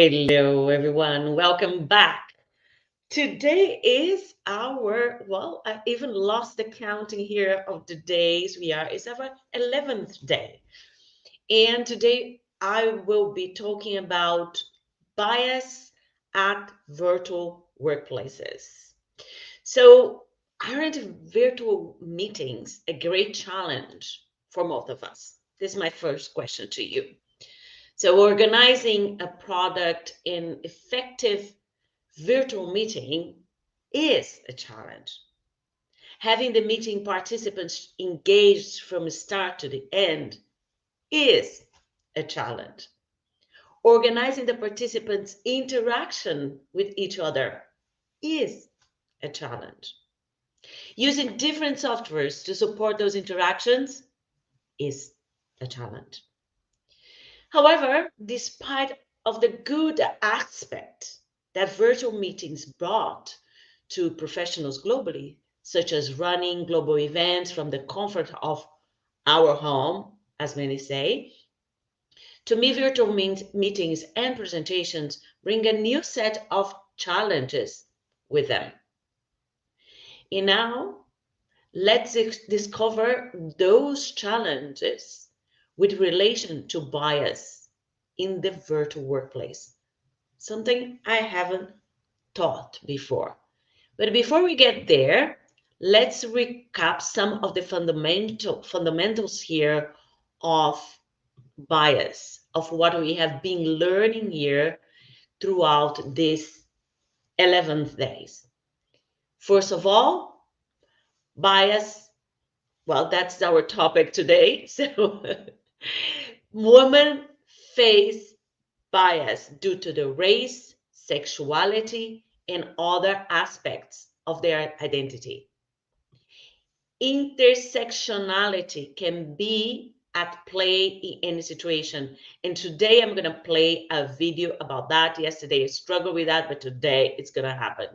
Hello, everyone. Welcome back. Today is I even lost the counting here of the days it's our 11th day. And today I will be talking about bias at virtual workplaces. So, aren't virtual meetings a great challenge for most of us? This is my first question to you. So, organizing a product in effective virtual meeting is a challenge. Having the meeting participants engaged from start to the end is a challenge. Organizing the participants' interaction with each other is a challenge. Using different softwares to support those interactions is a challenge. However, despite of the good aspect that virtual meetings brought to professionals globally, such as running global events from the comfort of our home, as many say, to me, virtual meetings and presentations bring a new set of challenges with them. And now, let's discover those challenges with relation to bias in the virtual workplace, something I haven't taught before. But before we get there, let's recap some of the fundamentals here of bias, of what we have been learning here throughout these 11th days. First of all, bias, that's our topic today. So women face bias due to the race, sexuality, and other aspects of their identity. Intersectionality can be at play in any situation. And today I'm going to play a video about that. Yesterday I struggled with that, but today it's going to happen.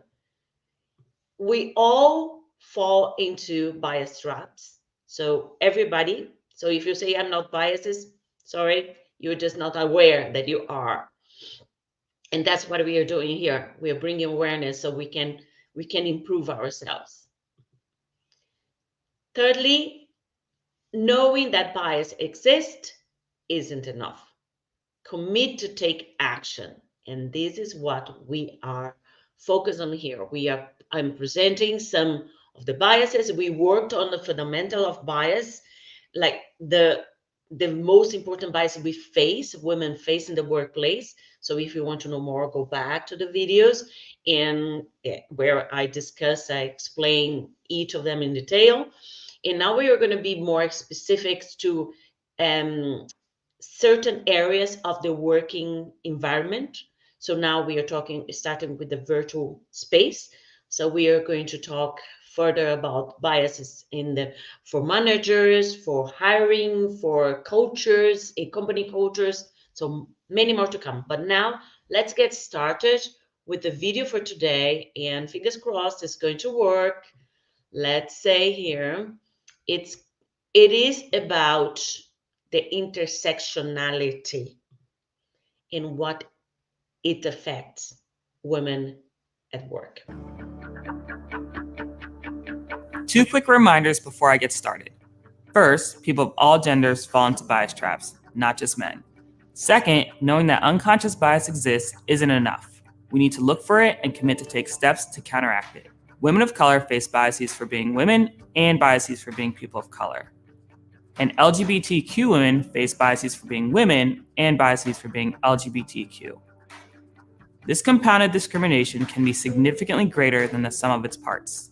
We all fall into bias traps. So everybody, so if you say I'm not biased, sorry, you're just not aware that you are. And that's what we are doing here. We are bringing awareness so we can improve ourselves. Thirdly, knowing that bias exists isn't enough. Commit to take action. And this is what we are focused on here. I'm presenting some of the biases. We worked on the fundamental of bias, like the most important bias women face in the workplace. So if you want to know more, go back to the videos and where I explain each of them in detail. And now we are going to be more specific to certain areas of the working environment. So now we are starting with the virtual space. So we are going to talk further about biases for managers, for hiring, for cultures, company cultures. So many more to come. But now let's get started with the video for today. And fingers crossed, it's going to work. Let's say here, it is about the intersectionality in what it affects women at work. Two quick reminders before I get started. First, people of all genders fall into bias traps, not just men. Second, knowing that unconscious bias exists isn't enough. We need to look for it and commit to take steps to counteract it. Women of color face biases for being women and biases for being people of color. And LGBTQ women face biases for being women and biases for being LGBTQ. This compounded discrimination can be significantly greater than the sum of its parts.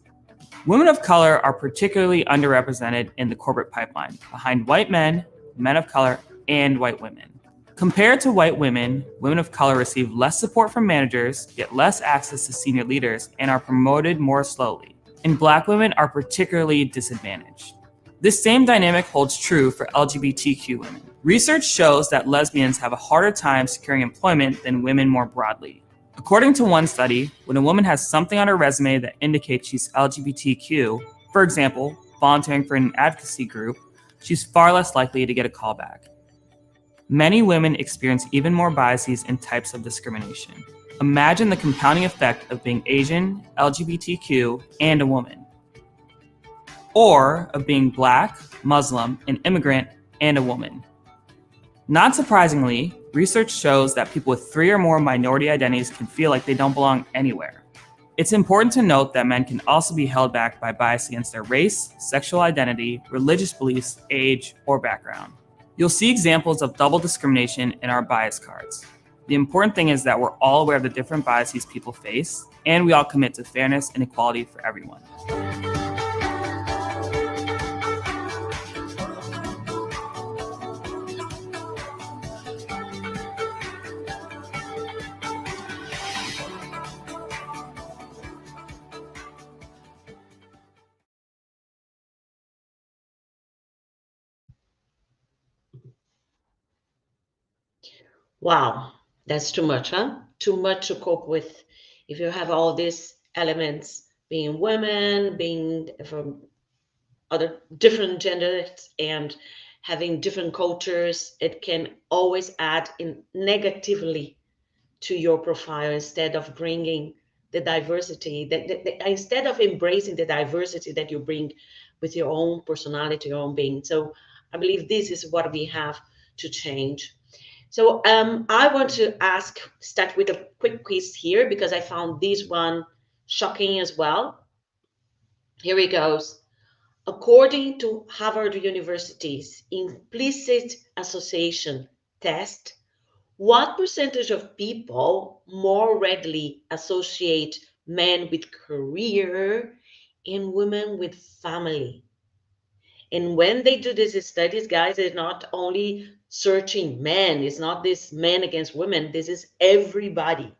Women of color are particularly underrepresented in the corporate pipeline, behind white men, men of color, and white women. Compared to white women, women of color receive less support from managers, get less access to senior leaders, and are promoted more slowly. And Black women are particularly disadvantaged. This same dynamic holds true for LGBTQ women. Research shows that lesbians have a harder time securing employment than women more broadly. According to one study, when a woman has something on her resume that indicates she's LGBTQ, for example, volunteering for an advocacy group, she's far less likely to get a call back. Many women experience even more biases and types of discrimination. Imagine the compounding effect of being Asian, LGBTQ, and a woman, or of being Black, Muslim, an immigrant, and a woman. Not surprisingly, research shows that people with 3 or more minority identities can feel like they don't belong anywhere. It's important to note that men can also be held back by bias against their race, sexual identity, religious beliefs, age, or background. You'll see examples of double discrimination in our bias cards. The important thing is that we're all aware of the different biases people face, and we all commit to fairness and equality for everyone. Wow, that's too much, huh? Too much to cope with. If you have all these elements, being women, being from other different genders, and having different cultures, it can always add in negatively to your profile instead of bringing the diversity instead of embracing the diversity that you bring with your own personality, your own being. So I believe this is what we have to change. So I want to start with a quick quiz here because I found this one shocking as well. Here it goes. According to Harvard University's implicit association test, what percentage of people more readily associate men with career and women with family? And when they do these studies, guys, it's not only searching men, it's not this men against women, this is everybody.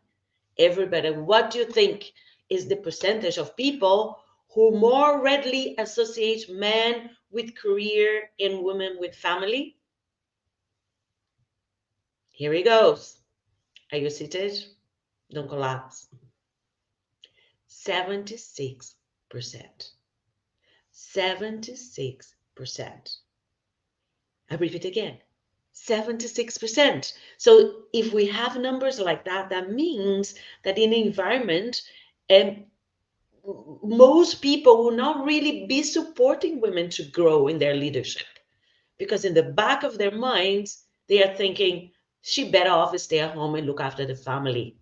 Everybody. What do you think is the percentage of people who more readily associate men with career and women with family? Here he goes. Are you seated? Don't collapse. 76%. 76%. I repeat again. 76%. So if we have numbers like that, that means that in the environment, um, most people will not really be supporting women to grow in their leadership because in the back of their minds, they are thinking she better off stay at home and look after the family,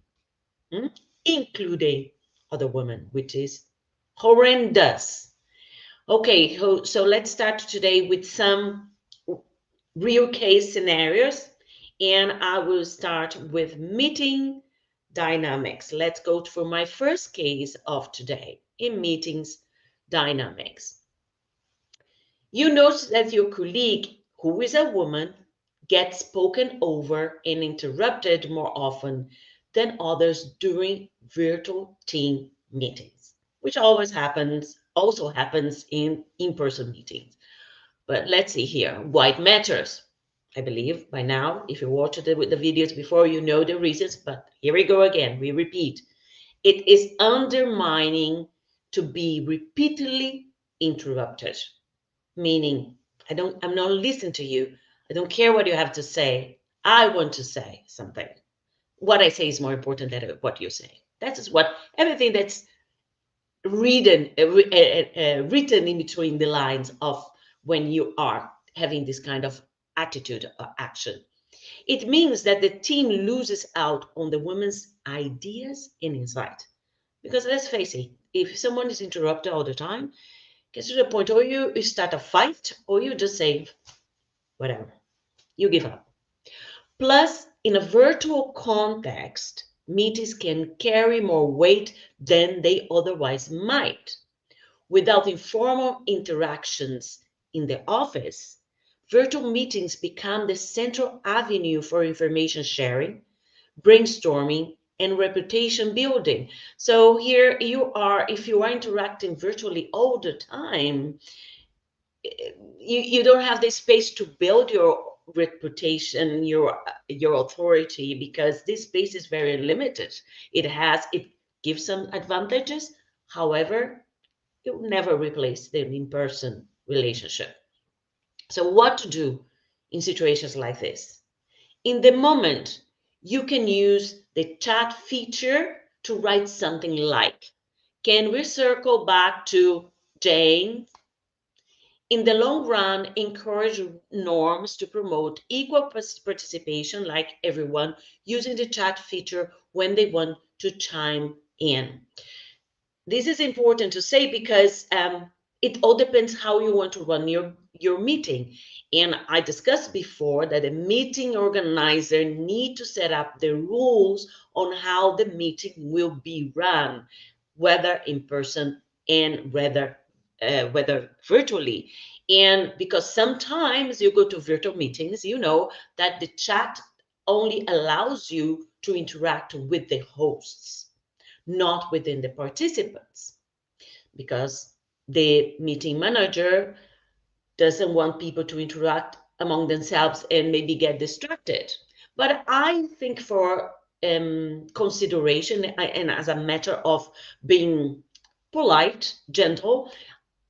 hmm? Including other women, which is horrendous. Okay, so let's start today with some real case scenarios, and I will start with meeting dynamics. Let's go for my first case of today in meetings dynamics. You notice that your colleague, who is a woman, gets spoken over and interrupted more often than others during virtual team meetings, which also happens in in-person meetings. But let's see here. Why it matters. I believe by now, if you watched the videos before, you know the reasons, but here we go again. We repeat. It is undermining to be repeatedly interrupted, meaning I'm not listening to you. I don't care what you have to say. I want to say something. What I say is more important than what you say. That is what everything that's written in between the lines of when you are having this kind of attitude or action. It means that the team loses out on the woman's ideas and insight. Because let's face it, if someone is interrupted all the time, gets to the point or you start a fight or you just say, whatever, you give up. Plus, in a virtual context, meetings can carry more weight than they otherwise might. Without informal interactions in the office, virtual meetings become the central avenue for information sharing, brainstorming, and reputation building. So here you are, if you are interacting virtually all the time, you don't have the space to build your reputation, your authority, because this space is very limited. It gives some advantages. However, it will never replace the in-person relationship. So what to do in situations like this? In the moment, you can use the chat feature to write something like, can we circle back to Jane? In the long run, encourage norms to promote equal participation, like everyone using the chat feature when they want to chime in. This is important to say because it all depends how you want to run your meeting. And I discussed before that a meeting organizer need to set up the rules on how the meeting will be run, whether in person and whether virtually. And because sometimes you go to virtual meetings, you know that the chat only allows you to interact with the hosts, not within the participants, because the meeting manager doesn't want people to interact among themselves and maybe get distracted. But I think for consideration and as a matter of being polite, gentle,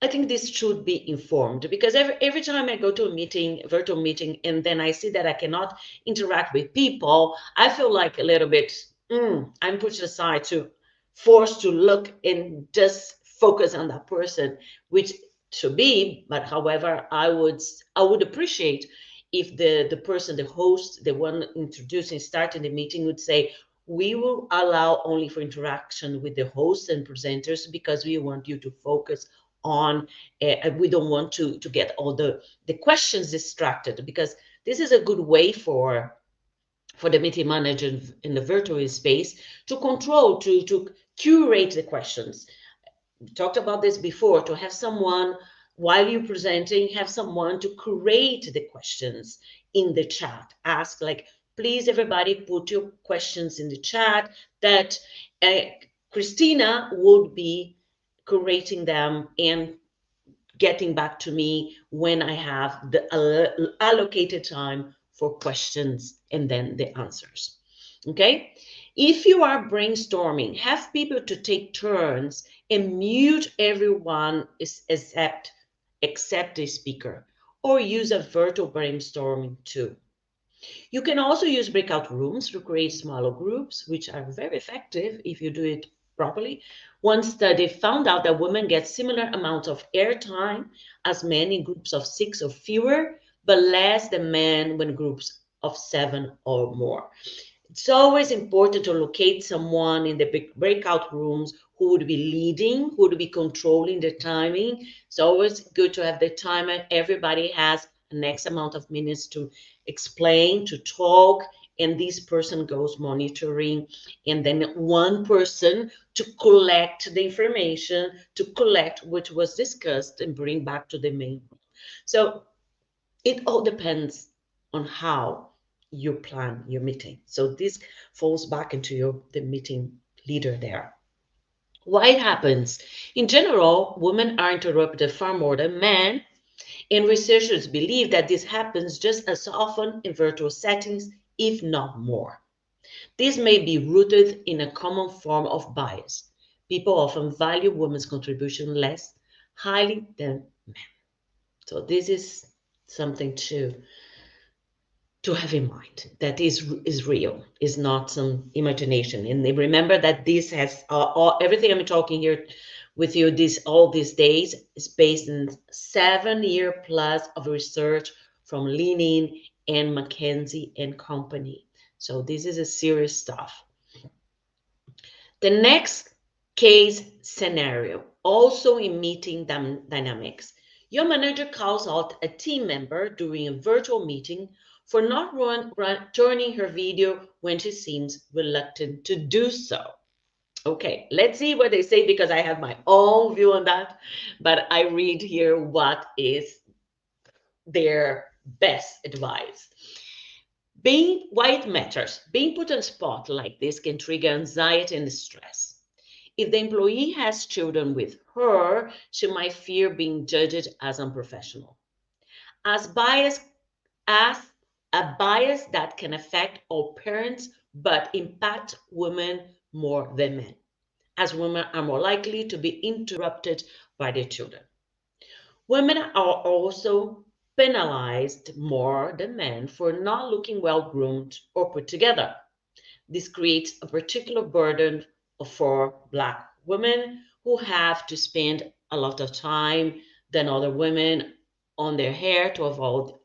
I think this should be informed, because every time I go to a meeting, virtual meeting, and then I see that I cannot interact with people, I feel like a little bit, I'm pushed aside to forced to look and just focus on that person, which should be, but however, I would appreciate if the person, the host, the one introducing, starting the meeting would say, we will allow only for interaction with the hosts and presenters because we want you to focus on, we don't want to get all the questions distracted, because this is a good way for the meeting manager in the virtual space to control, to curate the questions. We talked about this before, to have someone, while you're presenting, have someone to curate the questions in the chat. Ask, like, please everybody put your questions in the chat, that uh, Christina would be curating them and getting back to me when I have the allocated time for questions and then the answers. Okay? If you are brainstorming, have people to take turns and mute everyone except the speaker, or use a virtual brainstorming too. You can also use breakout rooms to create smaller groups, which are very effective if you do it properly. One study found out that women get similar amounts of airtime as men in groups of 6 or fewer, but less than men when groups of 7 or more. It's always important to locate someone in the big breakout rooms who would be leading, who would be controlling the timing. It's always good to have the timer. Everybody has an X amount of minutes to explain, to talk, and this person goes monitoring. And then one person to collect the information, to collect what was discussed and bring back to the main. So it all depends on how you plan your meeting. So this falls back into the meeting leader there. Why it happens? In general, women are interrupted far more than men, and researchers believe that this happens just as often in virtual settings, if not more. This may be rooted in a common form of bias. People often value women's contribution less highly than men. So this is something to have in mind, that is real, is not some imagination. And remember that this has everything I'm talking here with you this all these days is based in 7 year plus of research from Leaning and McKenzie and Company. So this is a serious stuff. The next case scenario, also in meeting dynamics. Your manager calls out a team member during a virtual meeting for not turning her video when she seems reluctant to do so. Okay, let's see what they say, because I have my own view on that, but I read here what is their best advice. Why it matters. Being put on spot like this can trigger anxiety and stress. If the employee has children with her, she might fear being judged as unprofessional. As bias, as a bias that can affect all parents but impact women more than men, as women are more likely to be interrupted by their children. Women are also penalized more than men for not looking well groomed or put together. This creates a particular burden for Black women who have to spend a lot of time than other women on their hair to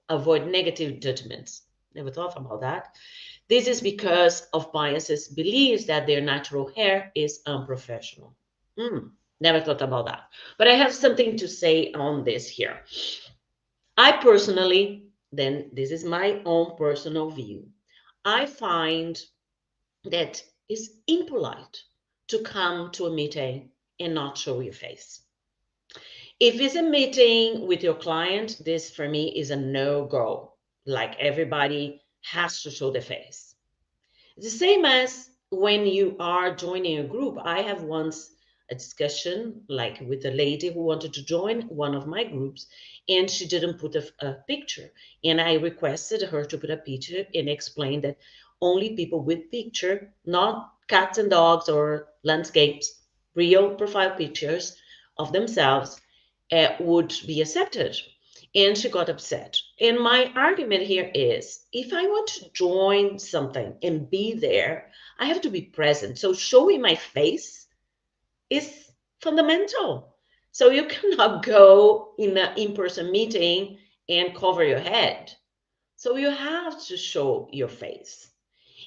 avoid negative judgments. Never thought about that. This is because of biases, beliefs that their natural hair is unprofessional. Never thought about that. But I have something to say on this here. I personally, then this is my own personal view. I find that it's impolite to come to a meeting and not show your face. If it's a meeting with your client, this for me is a no-go. Like everybody has to show their face. The same as when you are joining a group. I have once a discussion like with a lady who wanted to join one of my groups and she didn't put a picture. And I requested her to put a picture and explain that only people with picture, not cats and dogs or landscapes, real profile pictures of themselves would be accepted. And she got upset. And my argument here is if I want to join something and be there, I have to be present. So showing my face is fundamental. So you cannot go in an in-person meeting and cover your head. So you have to show your face.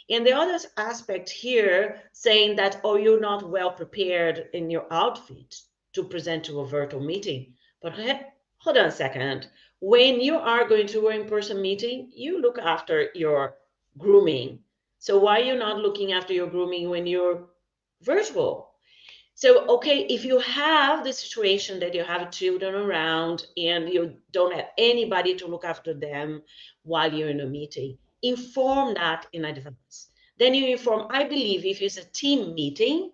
And the other aspect here saying that, oh, you're not well prepared in your outfit to present to a virtual meeting. But hold on a second. When you are going to an in-person meeting, you look after your grooming. So why are you not looking after your grooming when you're virtual? So, okay, if you have the situation that you have children around and you don't have anybody to look after them while you're in a meeting, inform that in advance. Then you inform, I believe if it's a team meeting,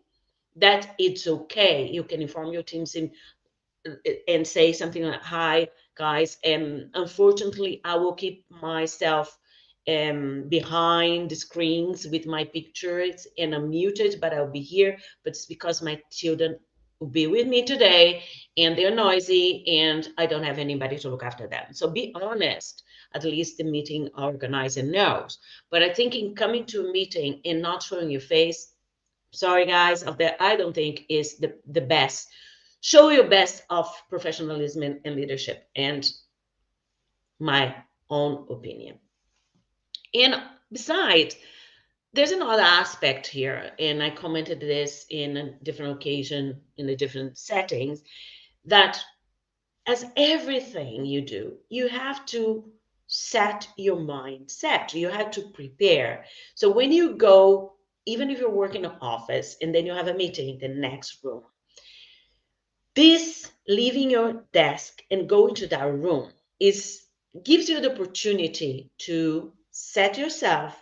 that it's okay. You can inform your teams and say something like, hi, guys, unfortunately, I will keep myself behind the screens with my pictures and I'm muted, but I'll be here. But it's because my children will be with me today and they're noisy and I don't have anybody to look after them. So be honest. At least the meeting organizer knows. But I think in coming to a meeting and not showing your face, sorry guys, of that I don't think is the best. Show your best of professionalism and leadership, and my own opinion. And besides, there's another aspect here, and I commented this in a different occasion in the different settings, that as everything you do, you have to set your mindset. You have to prepare. So when you go, even if you're working in an office and then you have a meeting in the next room, this leaving your desk and going to that room is gives you the opportunity to set yourself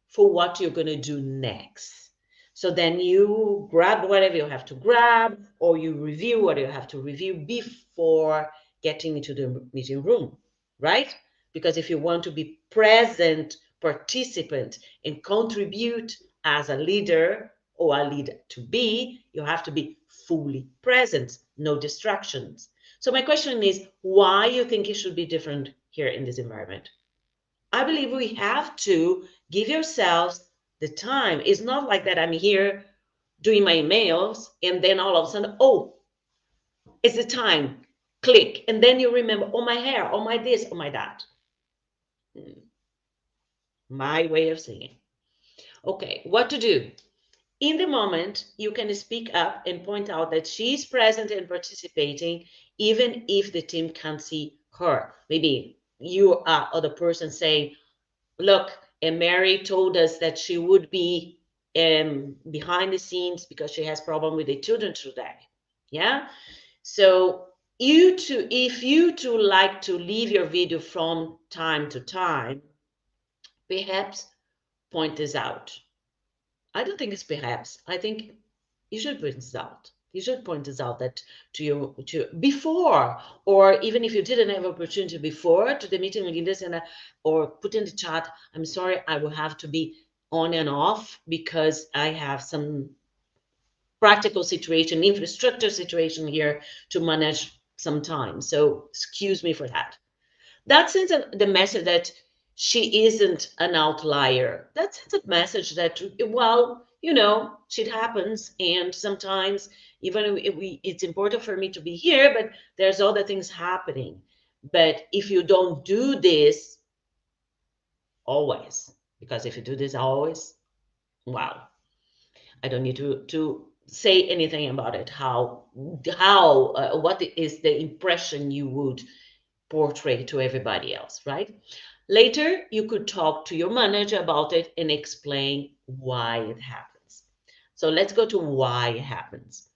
for what you're going to do next. So then you grab whatever you have to grab, or you review what you have to review before getting into the meeting room, right? Because if you want to be present, participant, and contribute as a leader or a leader to be, you have to be fully present, no distractions. So my question is, why you think it should be different here in this environment? I believe we have to give yourselves the time. It's not like that I'm here doing my emails and then all of a sudden, oh, it's the time. Click. And then you remember, oh, my hair, oh, my this, oh, my that. My way of saying. Okay, what to do? In the moment, you can speak up and point out that she's present and participating, even if the team can't see her. Maybe you are other person saying, look, and Mary told us that she would be behind the scenes because she has problem with the children today. Yeah. So if you two like to leave your video from time to time, perhaps point this out. I don't think it's perhaps. I think you should point this out. You should point this out that to before, or even if you didn't have opportunity before to the meeting leaders or put in the chat, I'm sorry, I will have to be on and off because I have some practical situation, infrastructure situation here to manage some time. So excuse me for that. That sends the message that she isn't an outlier. That sends a message that, well, shit happens, and sometimes even if it's important for me to be here, but there's other things happening. But if you don't do this always, because if you do this always, wow, I don't need to say anything about it. What is the impression you would portray to everybody else, right? Later, you could talk to your manager about it and explain why it happens. So let's go to why it happens.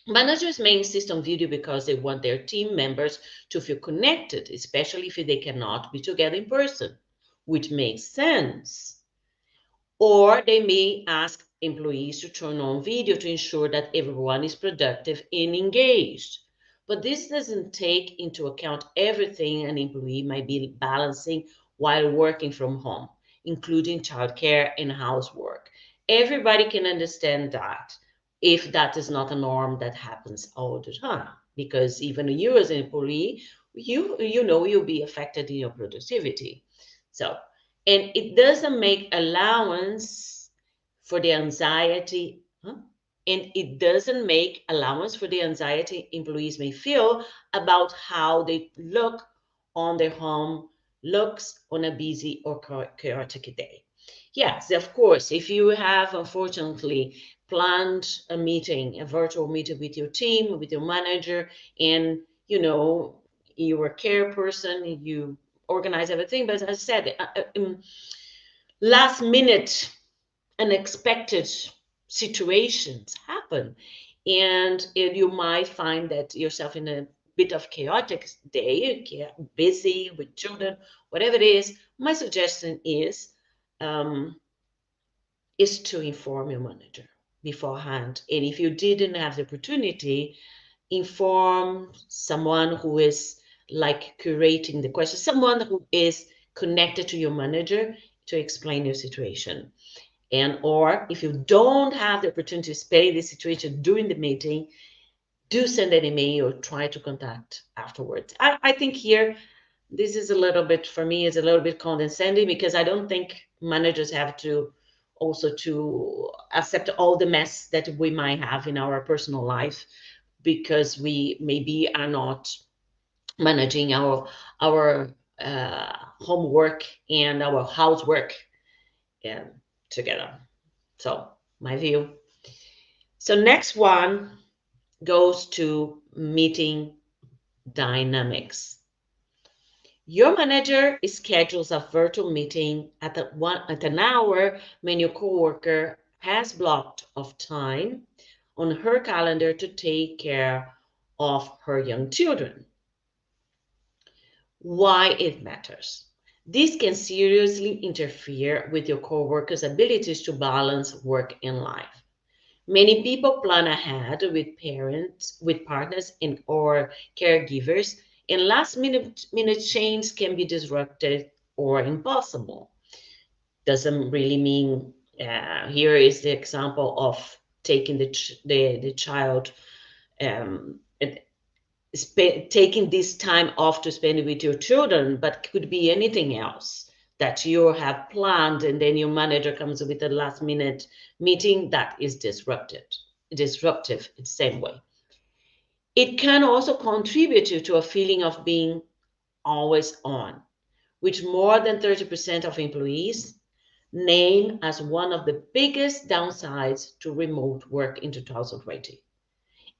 Managers may insist on video because they want their team members to feel connected, especially if they cannot be together in person, which makes sense. Or they may ask employees to turn on video to ensure that everyone is productive and engaged. But this doesn't take into account everything an employee might be balancing while working from home, including childcare and housework. Everybody can understand that if that is not a norm that happens all the time. Because even you as an employee, you'll be affected in your productivity. So and it doesn't make allowance for the anxiety, huh? And it doesn't make allowance for the anxiety employees may feel about how they look on their home looks on a busy or chaotic day. Yes, of course, if you have unfortunately planned a meeting, a virtual meeting with your team, with your manager, and you're a care person, you organize everything. But as I said, last minute unexpected situations happen, and you might find that yourself in a bit of chaotic day, busy with children, whatever it is. My suggestion um, is to inform your manager beforehand, and if you didn't have the opportunity, inform someone who is like curating the question, someone who is connected to your manager to explain your situation. And or if you don't have the opportunity to explain the situation during the meeting, do send an email or try to contact afterwards. I think here this is a little bit, for me, is a little bit condescending, because I don't think managers have to also to accept all the mess that we might have in our personal life, because we maybe are not managing our homework and our housework um, together. So my view. So next one goes to meeting dynamics. Your manager schedules a virtual meeting at an hour when your coworker has blocked of time on her calendar to take care of her young children. Why it matters. This can seriously interfere with your coworker's abilities to balance work and life. Many people plan ahead with parents, with partners, and or caregivers, and last minute change can be disrupted or impossible. Doesn't really mean. Here is the example of taking the child, and taking this time off to spend with your children, but could be anything else that you have planned, and then your manager comes with a last minute meeting that is disruptive in the same way. It can also contribute to a feeling of being always on, which more than 30% of employees name as one of the biggest downsides to remote work in 2020.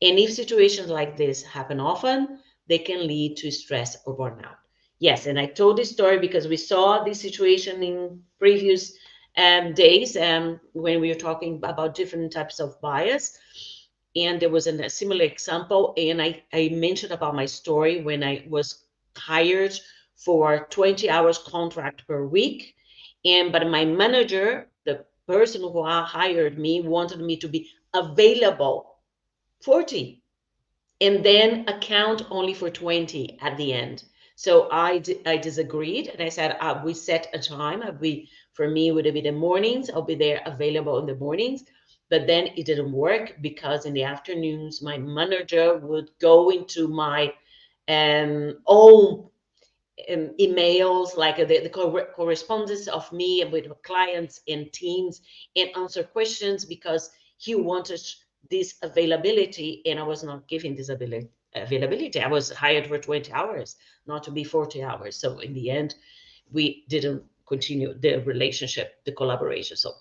And if situations like this happen often, they can lead to stress or burnout. Yes, and I told this story because we saw this situation in previous days when we were talking about different types of bias. And there was a similar example. And I mentioned about my story when I was hired for 20 hours contract per week. But my manager, the person who hired me, wanted me to be available 40 and then account only for 20 at the end. So I disagreed, and I said, we set a time. For me, it would be the mornings. I'll be there available in the mornings. But then it didn't work, because in the afternoons, my manager would go into my own emails, like the correspondence of me with clients and teams, and answer questions because he wanted this availability, and I was not giving this availability. I was hired for 20 hours, not to be 40 hours. So in the end, we didn't continue the relationship, the collaboration. So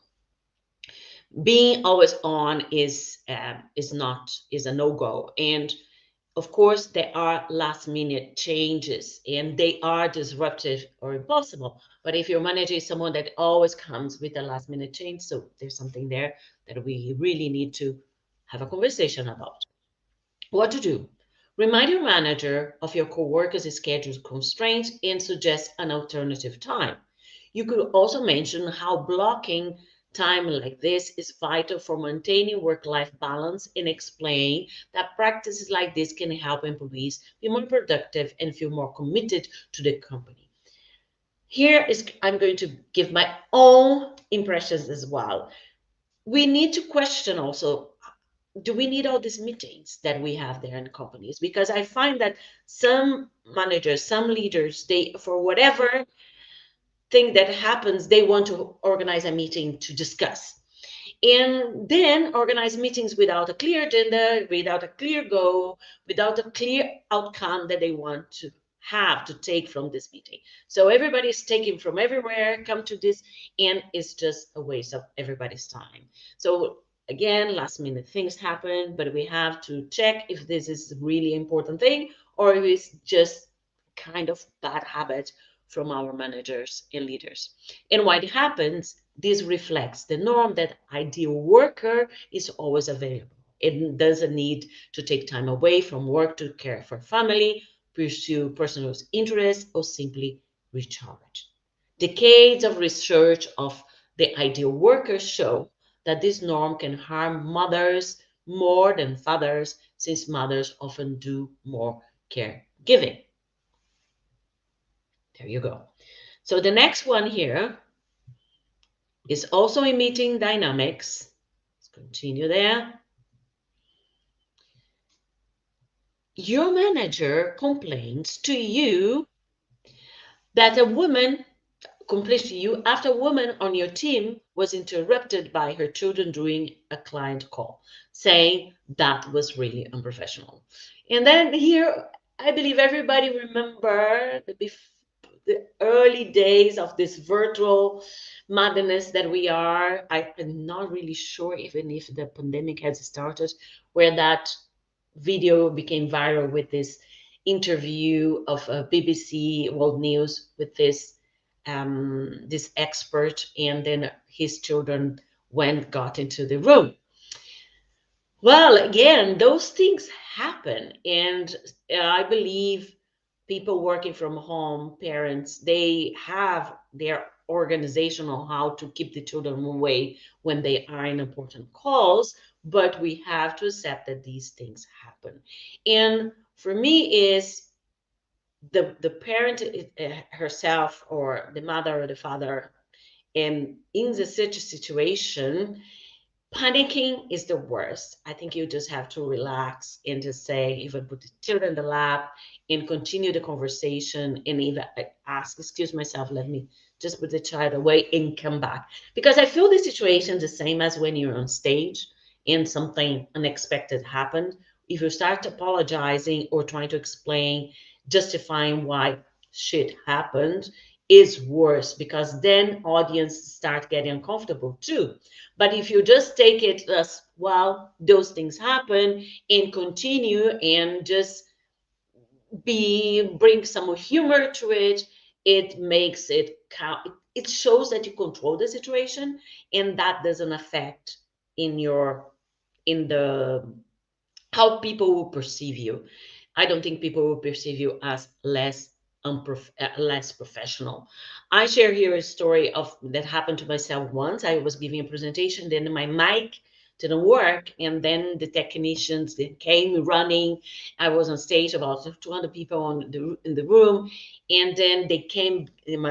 being always on is not is a no-go. And of course, there are last minute changes and they are disruptive or impossible. But if your manager is someone that always comes with a last minute change, so there's something there that we really need to have a conversation about. What to do? Remind your manager of your coworkers' schedule constraints and suggest an alternative time. You could also mention how blocking time like this is vital for maintaining work-life balance and explain that practices like this can help employees be more productive and feel more committed to the company. Here is I'm going to give my own impressions as well. We need to question also, do we need all these meetings that we have there in companies? Because I find that some managers, some leaders, they, for whatever thing that happens, they want to organize a meeting to discuss. And then organize meetings without a clear agenda, without a clear goal, without a clear outcome that they want to have to take from this meeting. So everybody's taking from everywhere, come to this, and it's just a waste of everybody's time. So again, last minute things happen, but we have to check if this is a really important thing or if it's just kind of bad habit from our managers and leaders. And why it happens, this reflects the norm that ideal worker is always available. It doesn't need to take time away from work to care for family, pursue personal interests, or simply recharge. Decades of research of the ideal worker show that this norm can harm mothers more than fathers, since mothers often do more caregiving. There you go. So the next one here is also in meeting dynamics. Let's continue there. Your manager complains to you that a woman complains to you after a woman on your team was interrupted by her children during a client call, saying that was really unprofessional. And then here, I believe everybody remember the early days of this virtual madness that we are. I'm not really sure even if the pandemic has started, where that video became viral with this interview of BBC World News with this expert, and then his children got into the room. Well, again, those things happen, and I believe people working from home, parents, they have their organization on how to keep the children away when they are in important calls, but we have to accept that these things happen. And for me is the parent herself or the mother or the father, and in such a situation, panicking is the worst. I think you just have to relax and just say, even put the children in the lap and continue the conversation and even ask, excuse myself, let me just put the child away and come back. Because I feel the situation the same as when you're on stage and something unexpected happened. If you start apologizing or trying to explain, justifying why shit happened, is worse because then audience start getting uncomfortable too. But if you just take it as, well, those things happen, and continue and just bring some humor to it, it makes it count. It shows that you control the situation, and that doesn't affect in the how people will perceive you. I don't think people will perceive you as less professional. I share here a story of that happened to myself once. I was giving a presentation, then my mic didn't work, and then the technicians they came running. I was on stage, about 200 people in the room, and then they came in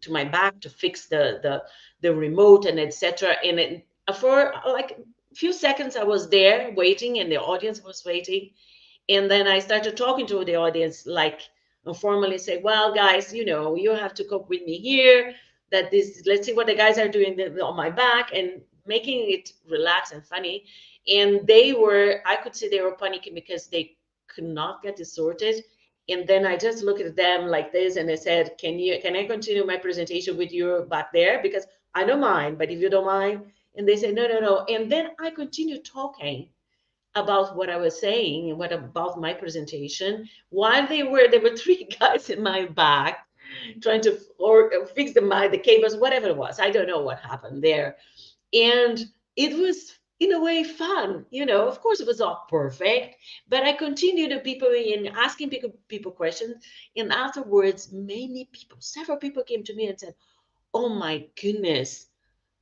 to my back to fix the remote and etc. And for like few seconds I was there waiting and the audience was waiting, and then I started talking to the audience like informally say, well, guys, you have to cope with me here. That this, let's see what the guys are doing on my back, and making it relaxed and funny. And I could see they were panicking because they could not get it sorted. And then I just looked at them like this and I said, can I continue my presentation with you back there? Because I don't mind, but if you don't mind. And they said, no, no, no. And then I continued talking about what I was saying and what about my presentation while there were three guys in my back trying to or fix the cables, whatever it was. I don't know what happened there. And it was in a way fun. Of course it was not perfect, but I continued to people in asking people questions. And afterwards, several people came to me and said, oh my goodness,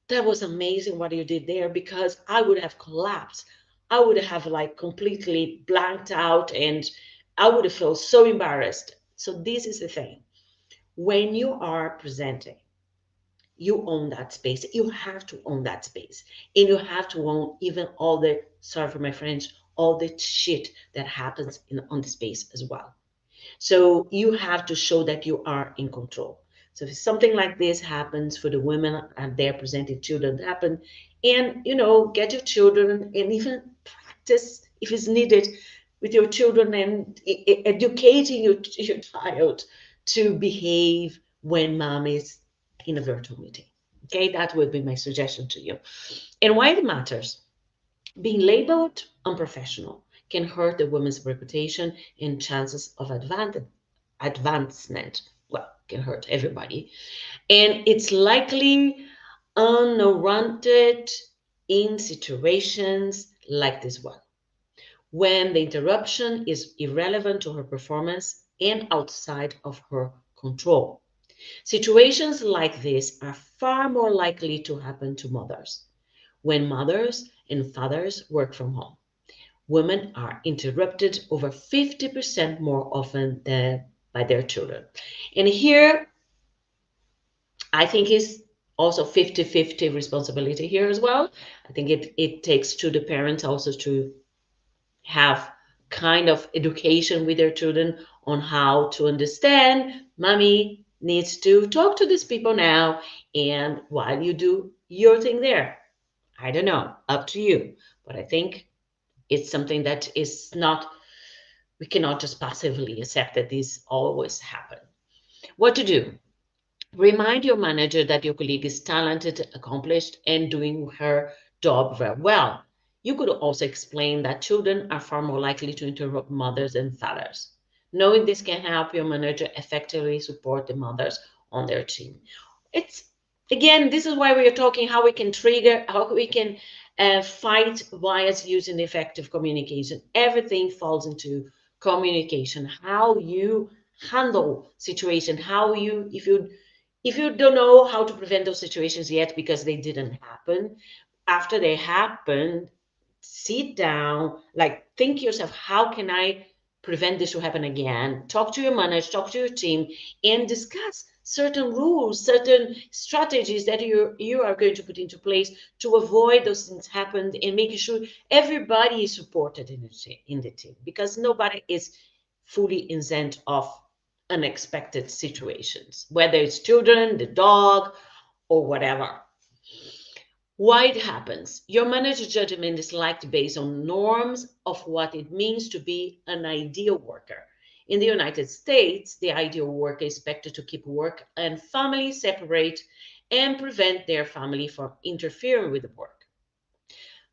that was amazing what you did there, because I would have collapsed. I would have like completely blanked out and I would have felt so embarrassed. So this is the thing. When you are presenting, you own that space. You have to own that space. And you have to own even all the, sorry for my French, all the shit that happens on the space as well. So you have to show that you are in control. So if something like this happens for the women and their presenting children happen, and get your children and even practice if it's needed with your children and educating your child to behave when mom is in a virtual meeting. Okay, that would be my suggestion to you. And why it matters. Being labeled unprofessional can hurt the woman's reputation and chances of advancement. Well, can hurt everybody. And it's likely unwarranted in situations like this one, when the interruption is irrelevant to her performance and outside of her control. Situations like this are far more likely to happen to mothers. When mothers and fathers work from home, women are interrupted over 50% more often than by their children. And here, I think is also 50-50 responsibility here as well. I think it takes to the parents also to have kind of education with their children on how to understand mommy needs to talk to these people now, and while you do your thing there. I don't know, up to you. But I think it's something that is not, we cannot just passively accept that this always happen. What to do? Remind your manager that your colleague is talented, accomplished, and doing her job very well. You could also explain that children are far more likely to interrupt mothers than fathers. Knowing this can help your manager effectively support the mothers on their team. It's Again, this is why we are talking how we can trigger, how we can fight bias using effective communication. Everything falls into communication. How you handle situation, how you if you don't know how to prevent those situations yet because they didn't happen, after they happen, sit down, like think yourself, how can I prevent this to happen again? Talk to your manager, talk to your team, and discuss certain rules, certain strategies that you are going to put into place to avoid those things happen, and making sure everybody is supported in the team, because nobody is fully exempt of unexpected situations, whether it's children, the dog, or whatever. Why it happens? Your manager judgment is liked based on norms of what it means to be an ideal worker. In the United States, the ideal worker is expected to keep work and family separate and prevent their family from interfering with the work.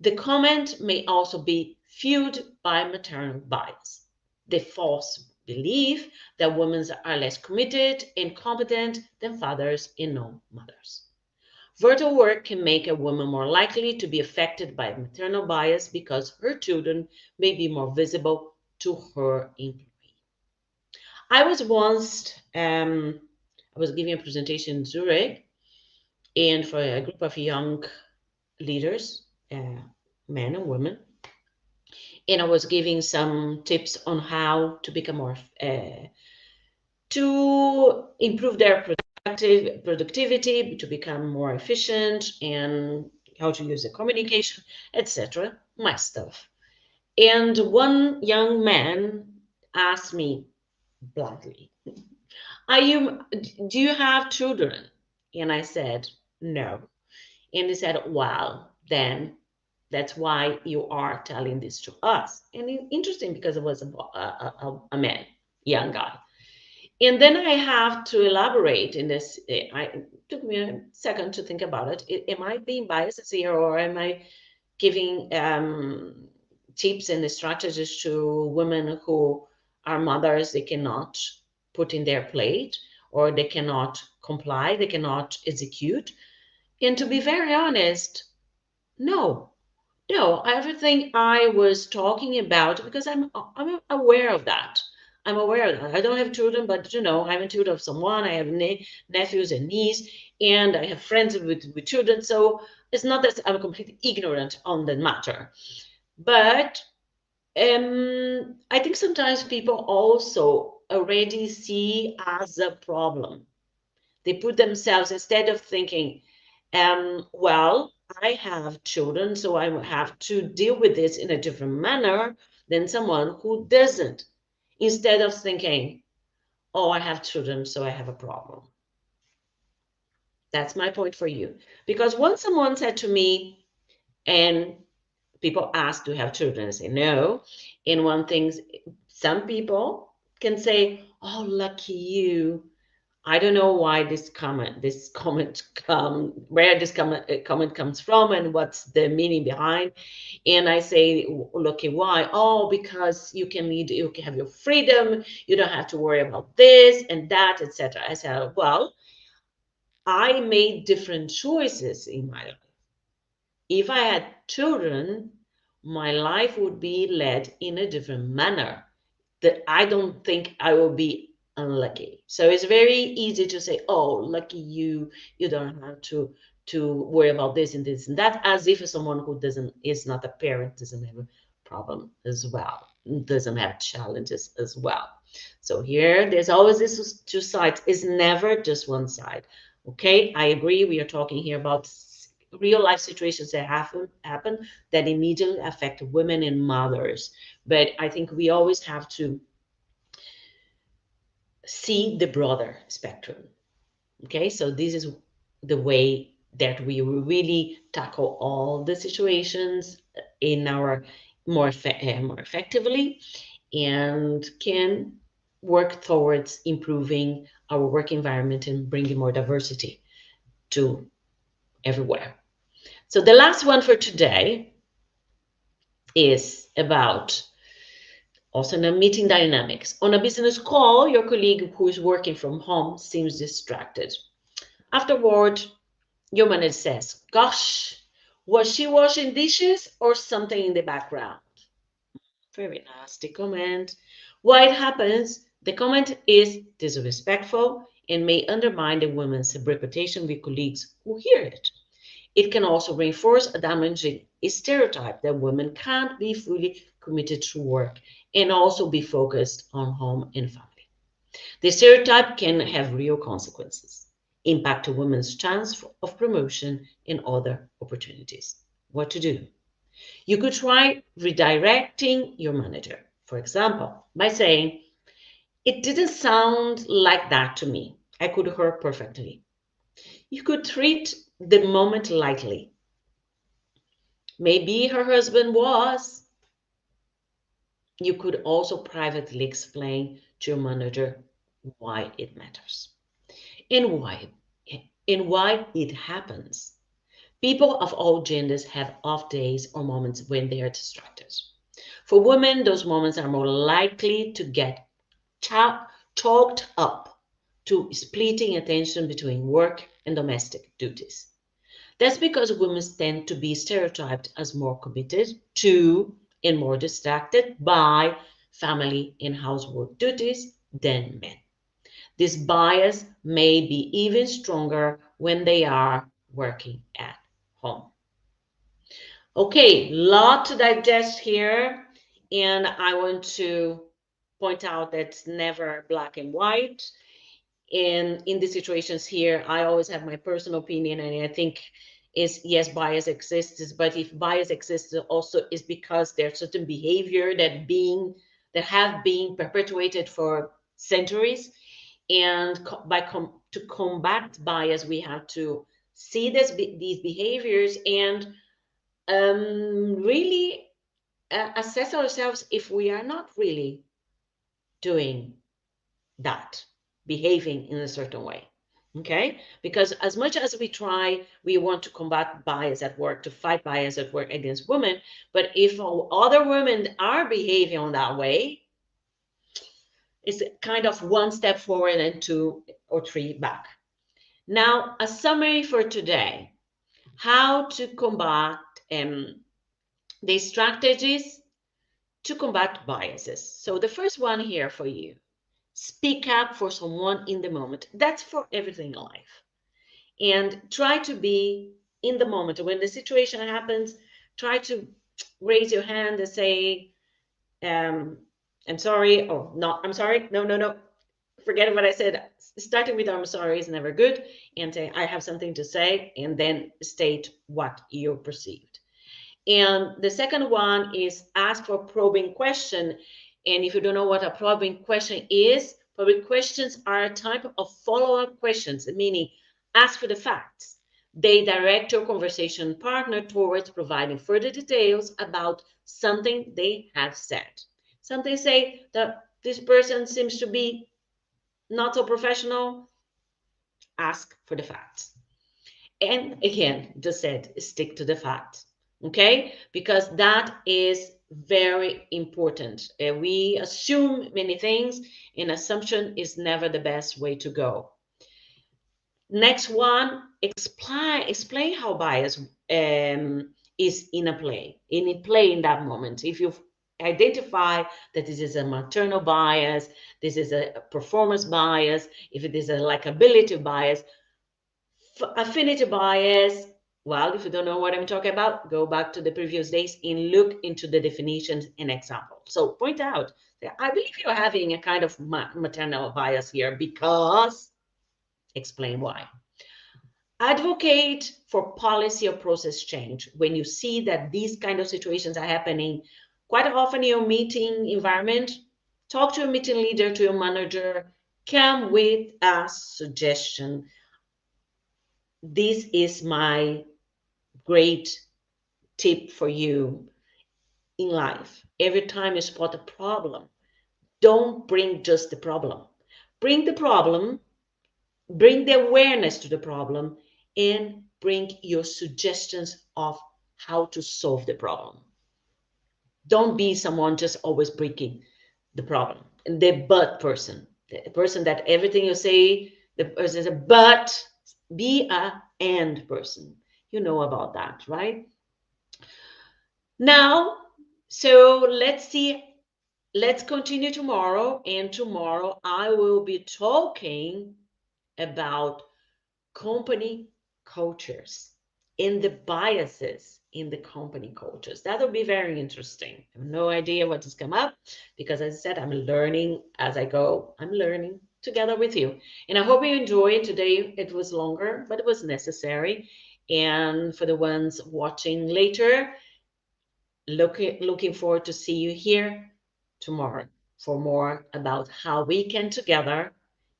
The comment may also be fueled by maternal bias, the false belief that women are less committed and competent than fathers and non-mothers. Virtual work can make a woman more likely to be affected by maternal bias because her children may be more visible to her employer. I was once, I was giving a presentation in Zurich, and for a group of young leaders, men and women, and I was giving some tips on how to become more, to improve their productivity, to become more efficient, and how to use the communication, etc. My stuff. And one young man asked me, bluntly. Are you, do you have children? And I said, no. And he said, well, then that's why you are telling this to us. And interesting because it was a man, young guy. And then I have to elaborate in this. It took me a second to think about it. Am I being biased here, or am I giving tips and strategies to women who are mothers they cannot put in their plate, or they cannot comply, they cannot execute? And to be very honest, no. No, everything I was talking about, because I'm aware of that. I'm aware of that. I don't have children, but I'm a tutor of someone. I have nephews and nieces, and I have friends with children. So it's not that I'm completely ignorant on the matter. But I think sometimes people also already see as a problem. They put themselves, instead of thinking, well, I have children, so I have to deal with this in a different manner than someone who doesn't. Instead of thinking, oh, I have children, so I have a problem. That's my point for you. Because once someone said to me, and people ask, do you have children? I say, no. And one thing, some people can say, oh, lucky you. I don't know why this comment where this comment comes from and what's the meaning behind. And I say, okay, why? Oh, because you can have your freedom. You don't have to worry about this and that, etc. I said, well, I made different choices in my life. If I had children, my life would be led in a different manner. That I don't think I will be unlucky. So it's very easy to say, "Oh, lucky you! You don't have to worry about this and this and that," as if someone who doesn't is not a parent doesn't have a problem as well, doesn't have challenges as well. So here, there's always this two sides. It's never just one side. Okay, I agree. We are talking here about real life situations that happen that immediately affect women and mothers. But I think we always have to see the broader spectrum. Okay, so this is the way that we will really tackle all the situations in our more effectively, and can work towards improving our work environment and bringing more diversity to everywhere. So the last one for today is about also in a meeting dynamics. On a business call, your colleague who is working from home seems distracted. Afterward, your manager says, gosh, was she washing dishes or something in the background? Very nasty comment. Why it happens? The comment is disrespectful and may undermine the woman's reputation with colleagues who hear it. It can also reinforce a damaging stereotype that women can't be fully committed to work and also be focused on home and family. The stereotype can have real consequences, impact a woman's chance of promotion and other opportunities. What to do? You could try redirecting your manager, for example, by saying, it didn't sound like that to me. I could hear perfectly. You could treat the moment lightly. Maybe her husband was. You could also privately explain to your manager why it matters and why it happens. People of all genders have off days or moments when they are distracted. For women, those moments are more likely to get chalked up to splitting attention between work and domestic duties. That's because women tend to be stereotyped as more committed to and more distracted by family and housework duties than men. This bias may be even stronger when they are working at home. Okay, lot to digest here, and I want to point out that it's never black and white. And in the situations here, I always have my personal opinion, and I think is yes, bias exists, but if bias exists, also is because there's certain behavior that have been perpetuated for centuries. And to combat bias, we have to see these behaviors and really assess ourselves if we are not really doing that, behaving in a certain way. Okay? Because as much as we try, we want to combat bias at work, to fight bias at work against women. But if other women are behaving on that way, it's kind of one step forward and two or three back. Now, a summary for today: how to combat the strategies to combat biases. So the first one here for you: speak up for someone in the moment. That's for everything in life. And try to be in the moment. When the situation happens, try to raise your hand and say, I'm sorry, or not, I'm sorry, no, no, no. Forget what I said. Starting with I'm sorry is never good. And say, I have something to say, and then state what you perceived. And the second one is ask for probing question. And if you don't know what a probing question is, probing questions are a type of follow-up questions, meaning ask for the facts. They direct your conversation partner towards providing further details about something they have said. Something say that this person seems to be not so professional. Ask for the facts. And again, just said, stick to the facts. Okay? Because that is very important. We assume many things, and assumption is never the best way to go. Next one, explain how bias is in play in that moment. If you identify that this is a maternal bias, this is a performance bias, if it is a likability bias, affinity bias, well, if you don't know what I'm talking about, go back to the previous days and look into the definitions and examples. So point out that I believe you're having a kind of maternal bias here because, explain why. Advocate for policy or process change. When you see that these kind of situations are happening quite often in your meeting environment, talk to your meeting leader, to your manager, come with a suggestion. This is my great tip for you in life. Every time you spot a problem, don't bring just the problem. Bring the problem, bring the awareness to the problem, and bring your suggestions of how to solve the problem. Don't be someone just always breaking the problem. The but person, the person that everything you say, the person is a but, be a and person. You know about that, right? Now, so let's see. Let's continue tomorrow. And tomorrow I will be talking about company cultures and the biases in the company cultures. That will be very interesting. I have no idea what has come up because, as I said, I'm learning as I go. I'm learning together with you. And I hope you enjoyed today. It was longer, but it was necessary. And for the ones watching later, looking forward to see you here tomorrow for more about how we can together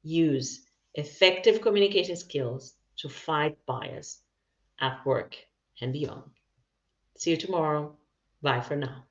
use effective communication skills to fight bias at work and beyond. See you tomorrow. Bye for now.